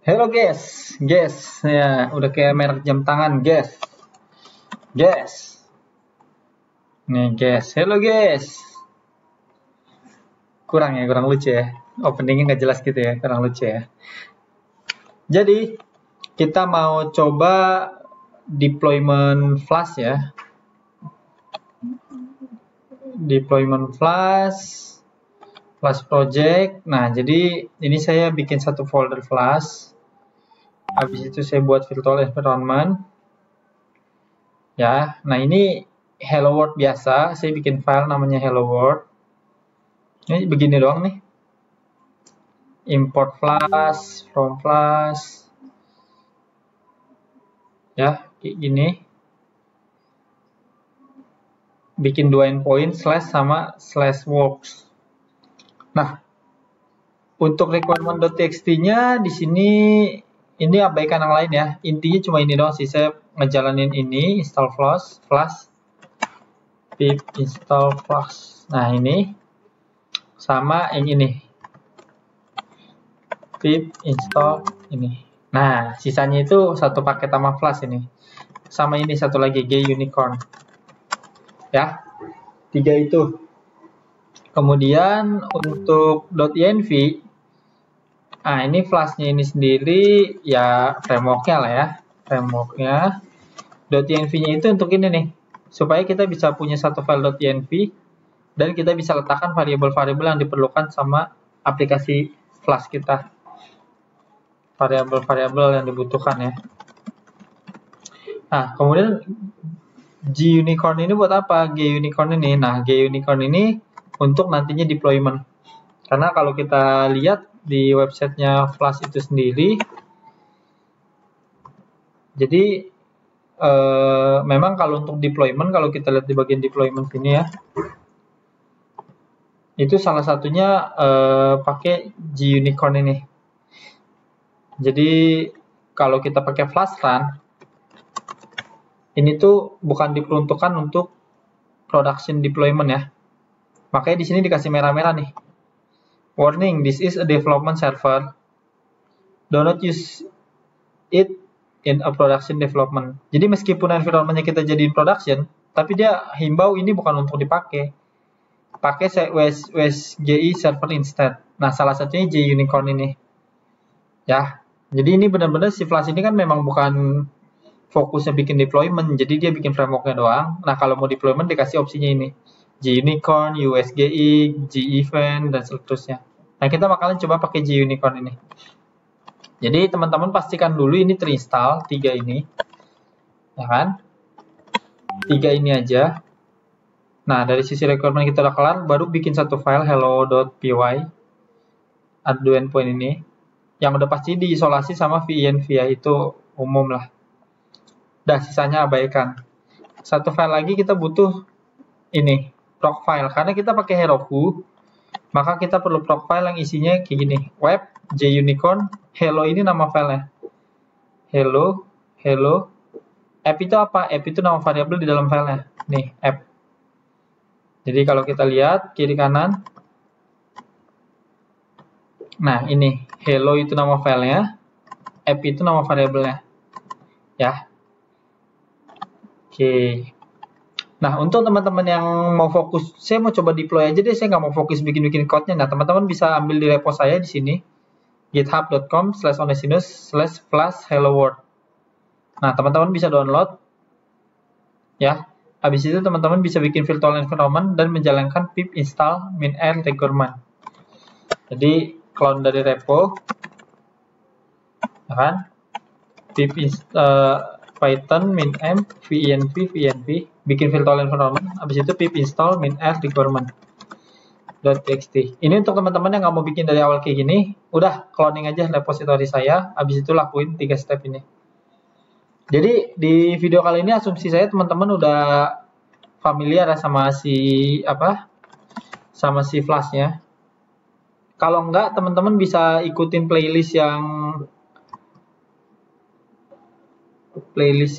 Hello guys, ya udah kayak merek jam tangan guys. Nih guys, hello guys. Kurang lucu ya. Openingnya nggak jelas gitu ya, kurang lucu ya. Jadi kita mau coba deployment Flash ya. Deployment Flash project. Nah jadi ini saya bikin satu folder Flash. Habis itu saya buat virtual environment. Ya, nah ini Hello World biasa, saya bikin file namanya Hello World. Ini begini doang nih. Import Flash, from Flash. Ya, kayak gini. Bikin dua endpoint slash sama slash works. Nah, untuk requirement.txt-nya di sini ini abaikan yang lain ya. Intinya cuma ini doang sih. Saya ngejalanin ini install Flash, pip install Flash. Nah, ini sama yang ini. Pip install ini. Nah, sisanya itu satu paket sama Flash ini. Sama ini satu lagi G-Unicorn. Ya, 3 itu. Kemudian untuk .env, nah ini Flash-nya ini sendiri ya framework-nya lah ya. Framework-nya. .env-nya itu untuk ini nih. Supaya kita bisa punya satu file .env dan kita bisa letakkan variabel-variabel yang diperlukan sama aplikasi Flash kita. Variabel-variabel yang dibutuhkan ya. Nah, kemudian G-Unicorn ini buat apa? G-Unicorn ini. Nah, G-Unicorn ini untuk nantinya deployment. Karena kalau kita lihat di websitenya Flash itu sendiri, jadi memang kalau untuk deployment, kalau kita lihat di bagian deployment ini ya, itu salah satunya pakai G-Unicorn ini. Jadi kalau kita pakai Flash Run, ini tuh bukan diperuntukkan untuk production deployment ya. Makanya di sini dikasih merah-merah nih. Warning, this is a development server. Do not use it in a production development. Jadi meskipun environment-nya kita jadiin production, tapi dia himbau ini bukan untuk dipakai. Pakai WSGI server instead. Nah, salah satunya G-Unicorn ini. Ya, jadi ini benar-benar si Flash ini kan memang bukan fokusnya bikin deployment, jadi dia bikin framework-nya doang. Nah, kalau mau deployment dikasih opsinya ini. G-Unicorn, USGI, G-Event, dan seterusnya. Nah, kita bakalan coba pakai G-Unicorn ini. Jadi, teman-teman pastikan dulu ini terinstall, 3 ini. Ya kan? 3 ini aja. Nah, dari sisi requirement kita udah kelar, baru bikin satu file hello.py. Ada 2 endpoint ini. Yang udah pasti diisolasi sama VENV ya, itu umum lah. Dah, sisanya abaikan. Satu file lagi kita butuh ini. Proc file, karena kita pakai Heroku, maka kita perlu proc file yang isinya kayak gini. Web, G-Unicorn, hello ini nama filenya. Hello, app itu apa? App itu nama variabel di dalam filenya. Nih, app. Jadi kalau kita lihat kiri kanan, nah ini, hello itu nama filenya, app itu nama variabelnya. Ya. Oke. Nah, untuk teman-teman yang mau fokus, saya mau coba deploy aja deh, saya nggak mau fokus bikin-bikin code-nya. Nah, teman-teman bisa ambil di repo saya di sini, github.com/onesimus/flash-hello-world. Nah, teman-teman bisa download. Ya, habis itu teman-teman bisa bikin virtual environment dan menjalankan pip install min-r requirement. Jadi, clone dari repo, ya kan? Pip Python min-m venv bikin virtual environment, habis itu pip install min-r requirement.txt. Ini untuk teman-teman yang nggak mau bikin dari awal kayak gini, udah cloning aja repository saya, habis itu lakuin 3 step ini. Jadi di video kali ini asumsi saya teman-teman udah familiar sama si Flash-nya. Kalau enggak, teman-teman bisa ikutin playlist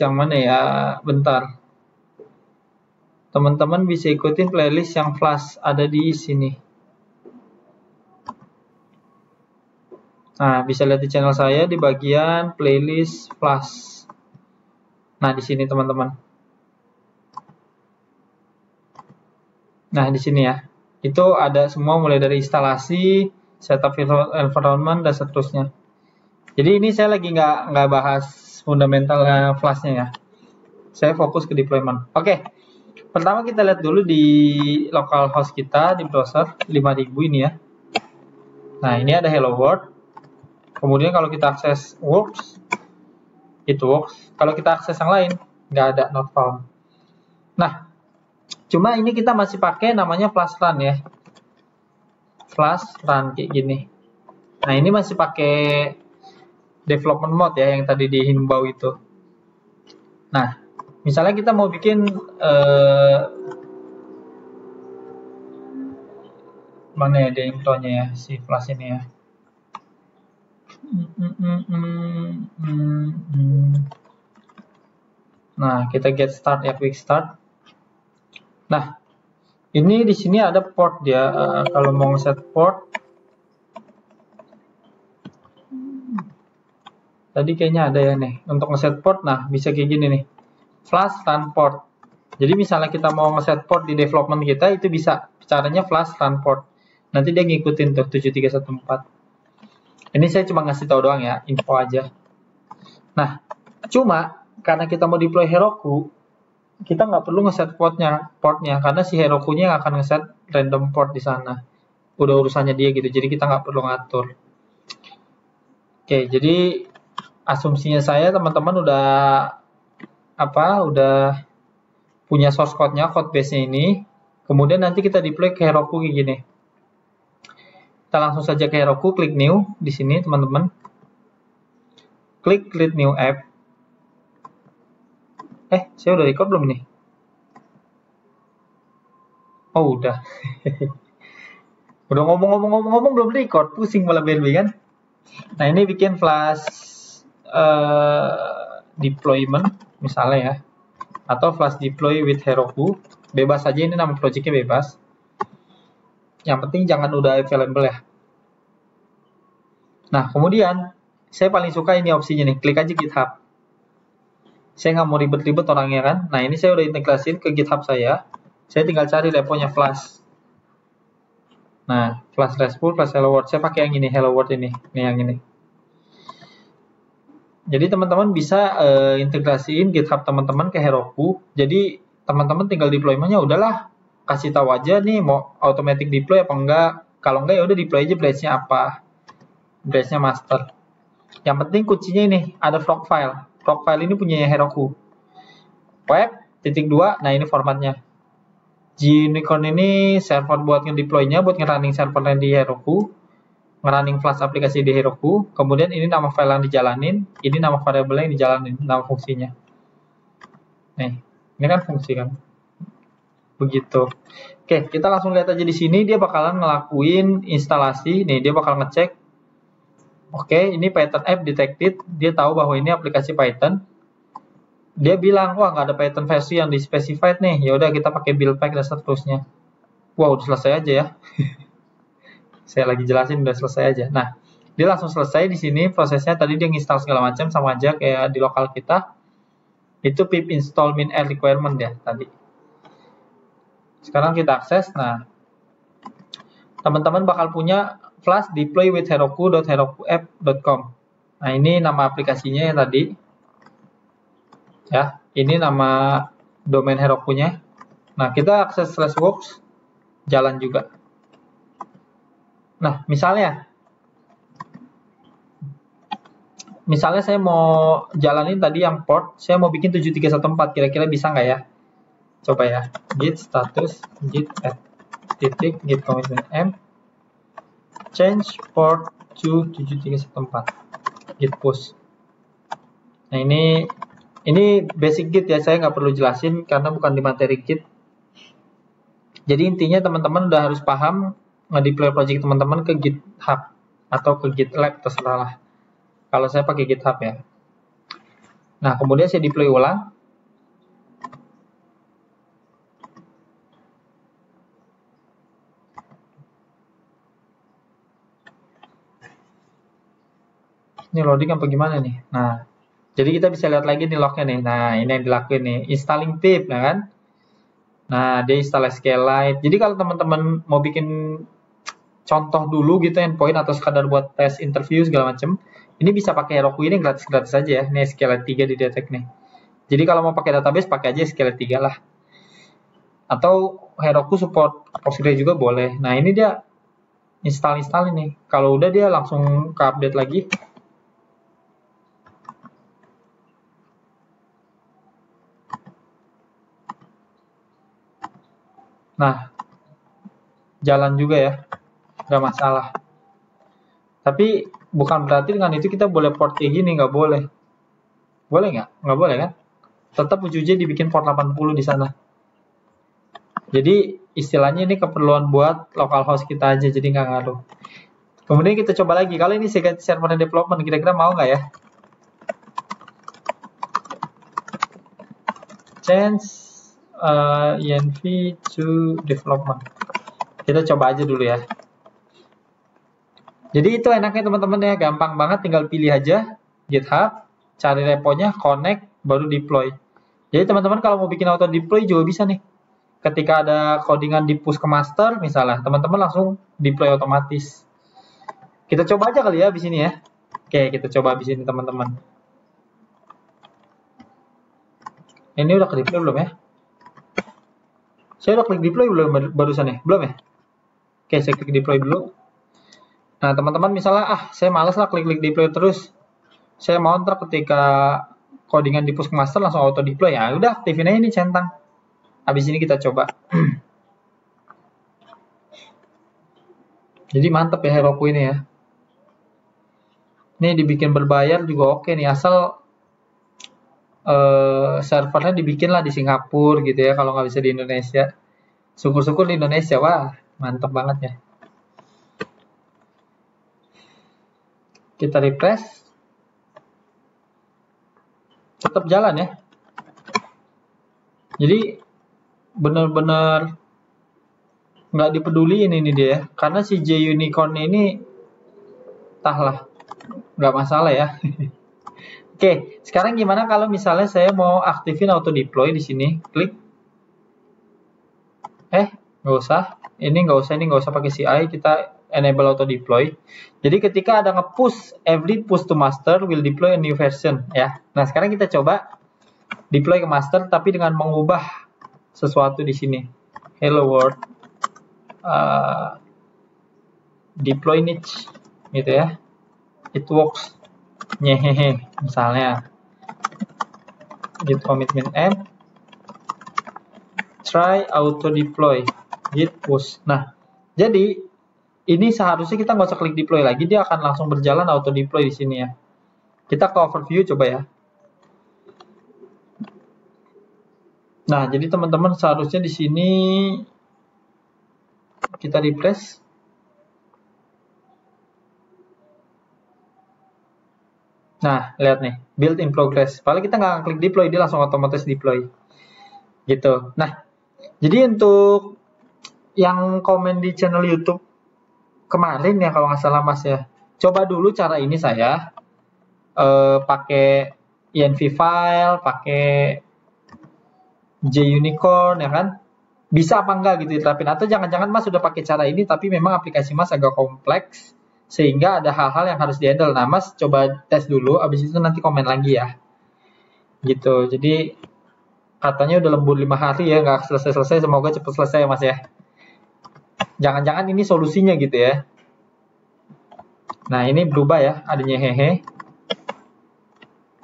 yang mana ya? Bentar. Teman-teman bisa ikutin playlist yang Flash ada di sini. Nah, bisa lihat di channel saya di bagian playlist Flash. Nah, di sini teman-teman. Nah, di sini ya. Itu ada semua mulai dari instalasi, setup environment, dan seterusnya. Jadi ini saya lagi nggak bahas fundamental Flash-nya ya. Saya fokus ke deployment. Oke, pertama kita lihat dulu di localhost kita di browser 5000 ini ya. Nah, ini ada hello world. Kemudian kalau kita akses works, itu works. Kalau kita akses yang lain, nggak ada, not found. Nah, cuma ini kita masih pakai namanya flash run ya. Flash run kayak gini. Nah, ini masih pakai development mode ya yang tadi dihimbau itu. Nah, misalnya kita mau bikin mana ya dia intronya ya si flash ini ya. Nah, kita get start ya, quick start. Nah, ini di sini ada port dia. Kalau mau set port, tadi kayaknya ada ya nih. Untuk ngeset port, nah bisa kayak gini nih. Flash run port. Jadi misalnya kita mau ngeset port di development kita, itu bisa. Caranya flash run port. Nanti dia ngikutin tuh 7314. Ini saya cuma ngasih tahu doang ya, info aja. Nah, cuma karena kita mau deploy Heroku, kita nggak perlu ngeset portnya, karena si Heroku-nya akan ngeset random port di sana. Udah urusannya dia gitu, jadi kita nggak perlu ngatur. Oke, jadi asumsinya saya teman-teman udah punya source code-nya, code base-nya ini. Kemudian nanti kita deploy ke Heroku kayak gini. Kita langsung saja ke Heroku, klik new di sini teman-teman. Klik create new app. Saya udah record belum nih? Oh, udah. Udah ngomong-ngomong belum record, pusing malah BNB kan. Nah, ini bikin flash deployment misalnya ya. Atau flash deploy with Heroku. Bebas aja, ini nama projectnya bebas. Yang penting jangan udah available ya. Nah, kemudian saya paling suka ini opsinya nih, klik aja GitHub. Saya nggak mau ribet-ribet orangnya kan. Nah, ini saya udah integrasiin ke GitHub saya. Saya tinggal cari reponya Flash. Nah, Flash RESTful, Flash Hello World. Saya pakai yang ini, Hello World ini. Nih yang ini. Jadi teman-teman bisa integrasiin GitHub teman-teman ke Heroku. Jadi teman-teman tinggal deploymentnya udahlah, kasih tahu aja nih mau automatic deploy apa enggak. Kalau enggak ya udah deploy aja branch-nya apa. Branch-nya master. Yang penting kuncinya ini ada frog file. Frog file ini punya Heroku. Web.2, nah ini formatnya. Gunicorn ini server buat ngedeploy-nya, buat ngerunning servernya di Heroku. Ngerunning Flash aplikasi di Heroku, kemudian ini nama file yang dijalanin, ini nama variable yang dijalanin, nama fungsinya. Nih, ini kan fungsi kan. Begitu. Oke, kita langsung lihat aja di sini dia bakalan ngelakuin instalasi. Nih, dia bakal ngecek. Oke, ini Python app detected, dia tahu bahwa ini aplikasi Python. Dia bilang, wah nggak ada Python versi yang di specified nih. Ya udah kita pakai build pack dan seterusnya. Wow, udah selesai aja ya. Saya lagi jelasin udah selesai aja. Nah, dia langsung selesai di sini prosesnya. Tadi dia nginstal segala macam sama aja kayak di lokal kita. Itu pip install min air requirement ya tadi. Sekarang kita akses. Nah, teman-teman bakal punya flash deploy with heroku.herokuapp.com. Nah, ini nama aplikasinya yang tadi. Ya, ini nama domain Herokunya. Nah, kita akses /works jalan juga. Nah, misalnya saya mau jalanin tadi yang port, saya mau bikin 7314, kira-kira bisa nggak ya? Coba ya, git status, git add, titik, git commitment m, change port to 7314, git push. Nah, ini basic git ya, saya nggak perlu jelasin karena bukan di materi git. Jadi intinya teman-teman udah harus paham nge-deploy project teman-teman ke GitHub atau ke GitLab, terserah lah. Kalau saya pakai GitHub ya. Nah, kemudian saya deploy ulang. Ini loading apa gimana nih? Nah, jadi kita bisa lihat lagi nih lognya nih. Nah, ini yang dilakuin nih, installing pip, nah kan? Nah, dia install SQLite. Jadi kalau teman-teman mau bikin contoh dulu gitu endpoint atau sekadar buat tes interview segala macam, ini bisa pakai Heroku ini gratis-gratis aja ya. Ini SQLite 3 di detect nih. Jadi kalau mau pakai database pakai aja SQLite 3 lah. Atau Heroku support Postgre juga boleh. Nah, ini dia install ini. Kalau udah dia langsung ke update lagi. Nah, jalan juga ya, nggak masalah. Tapi bukan berarti dengan itu kita boleh port kayak gini, nggak boleh. Boleh nggak? Nggak boleh kan? Tetap ujungnya dibikin port 80 di sana. Jadi istilahnya ini keperluan buat localhost kita aja, jadi nggak ngaruh. Kemudian kita coba lagi, kalau ini server development, kira-kira mau nggak ya? Change env to development. Kita coba aja dulu ya. Jadi itu enaknya teman-teman ya, gampang banget, tinggal pilih aja GitHub, cari reponya, connect, baru deploy. Jadi teman-teman kalau mau bikin auto deploy juga bisa nih. Ketika ada codingan di push ke master misalnya, teman-teman langsung deploy otomatis. Kita coba aja kali ya di sini ya. Oke, kita coba di sini teman-teman. Ini udah ke deploy belum ya? Saya udah klik deploy belum barusan ya? Belum ya? Oke, saya klik deploy dulu. Nah, teman-teman misalnya, saya males lah klik-klik deploy terus. Saya mau ntar ketika codingan di push ke master langsung auto deploy. Ya udah, aktifin aja ini centang. Habis ini kita coba. Jadi mantep ya Heroku ini ya. Ini dibikin berbayar juga oke nih, asal servernya dibikin lah di Singapura gitu ya, kalau nggak bisa di Indonesia. Syukur-syukur di Indonesia, wah mantep banget ya. Kita refresh. Tetap jalan ya. Jadi benar-benar nggak dipeduliin ini dia, karena si JUnicorn ini entahlah, nggak masalah ya. Oke, sekarang gimana kalau misalnya saya mau aktifin auto deploy di sini, klik. Nggak usah, ini nggak usah pakai CI, kita enable auto deploy. Jadi ketika ada nge-push, every push to master will deploy a new version ya. Nah, sekarang kita coba deploy ke master tapi dengan mengubah sesuatu di sini. Hello world. Deploy niche gitu ya. It works. Nyehehe misalnya. Git commitment m. Try auto deploy. Git push. Nah, jadi ini seharusnya kita nggak usah klik deploy lagi, dia akan langsung berjalan auto deploy di sini ya. Kita ke overview coba ya. Nah, jadi teman-teman seharusnya di sini kita refresh. Nah, lihat nih, build in progress. Paling kita nggak klik deploy, dia langsung otomatis deploy. Gitu. Nah, jadi untuk yang komen di channel YouTube kemarin ya kalau nggak salah Mas ya, coba dulu cara ini saya pakai env file, pakai JUnicorn ya kan, bisa apa enggak gitu diterapin, atau jangan-jangan Mas sudah pakai cara ini tapi memang aplikasi Mas agak kompleks sehingga ada hal-hal yang harus dihandle. Nah, Mas coba tes dulu, abis itu nanti komen lagi ya. Gitu. Jadi katanya udah lembur 5 hari ya, nggak selesai-selesai, semoga cepat selesai ya Mas ya. Jangan-jangan ini solusinya gitu ya. Nah, ini berubah ya, adanya hehe.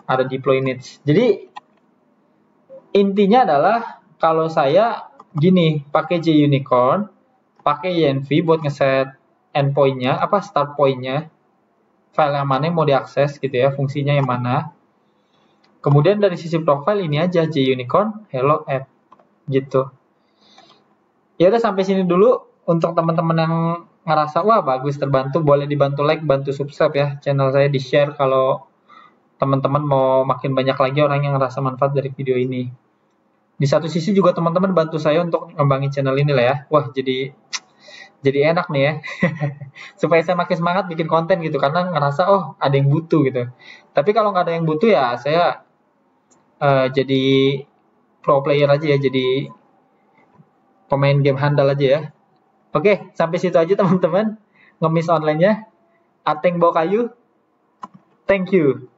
Ada deploy needs. Jadi intinya adalah kalau saya gini, pakai JUnicorn, pakai env buat ngeset endpoint-nya, start point-nya, file yang mana yang mau diakses gitu ya, fungsinya yang mana. Kemudian dari sisi profile ini aja JUnicorn hello app gitu. Ya udah sampai sini dulu. Untuk teman-teman yang ngerasa wah bagus, terbantu, boleh dibantu like, bantu subscribe ya channel saya, di share kalau teman-teman mau makin banyak lagi orang yang ngerasa manfaat dari video ini. Di satu sisi juga teman-teman bantu saya untuk ngembangin channel ini lah ya. Wah, jadi Jadi enak nih ya. Supaya saya makin semangat bikin konten gitu, karena ngerasa oh ada yang butuh gitu. Tapi kalau nggak ada yang butuh ya saya jadi pro player aja ya, jadi pemain game handal aja ya. Oke, sampai situ aja teman-teman. Ngemis online-nya. Ateng bawa kayu. Thank you.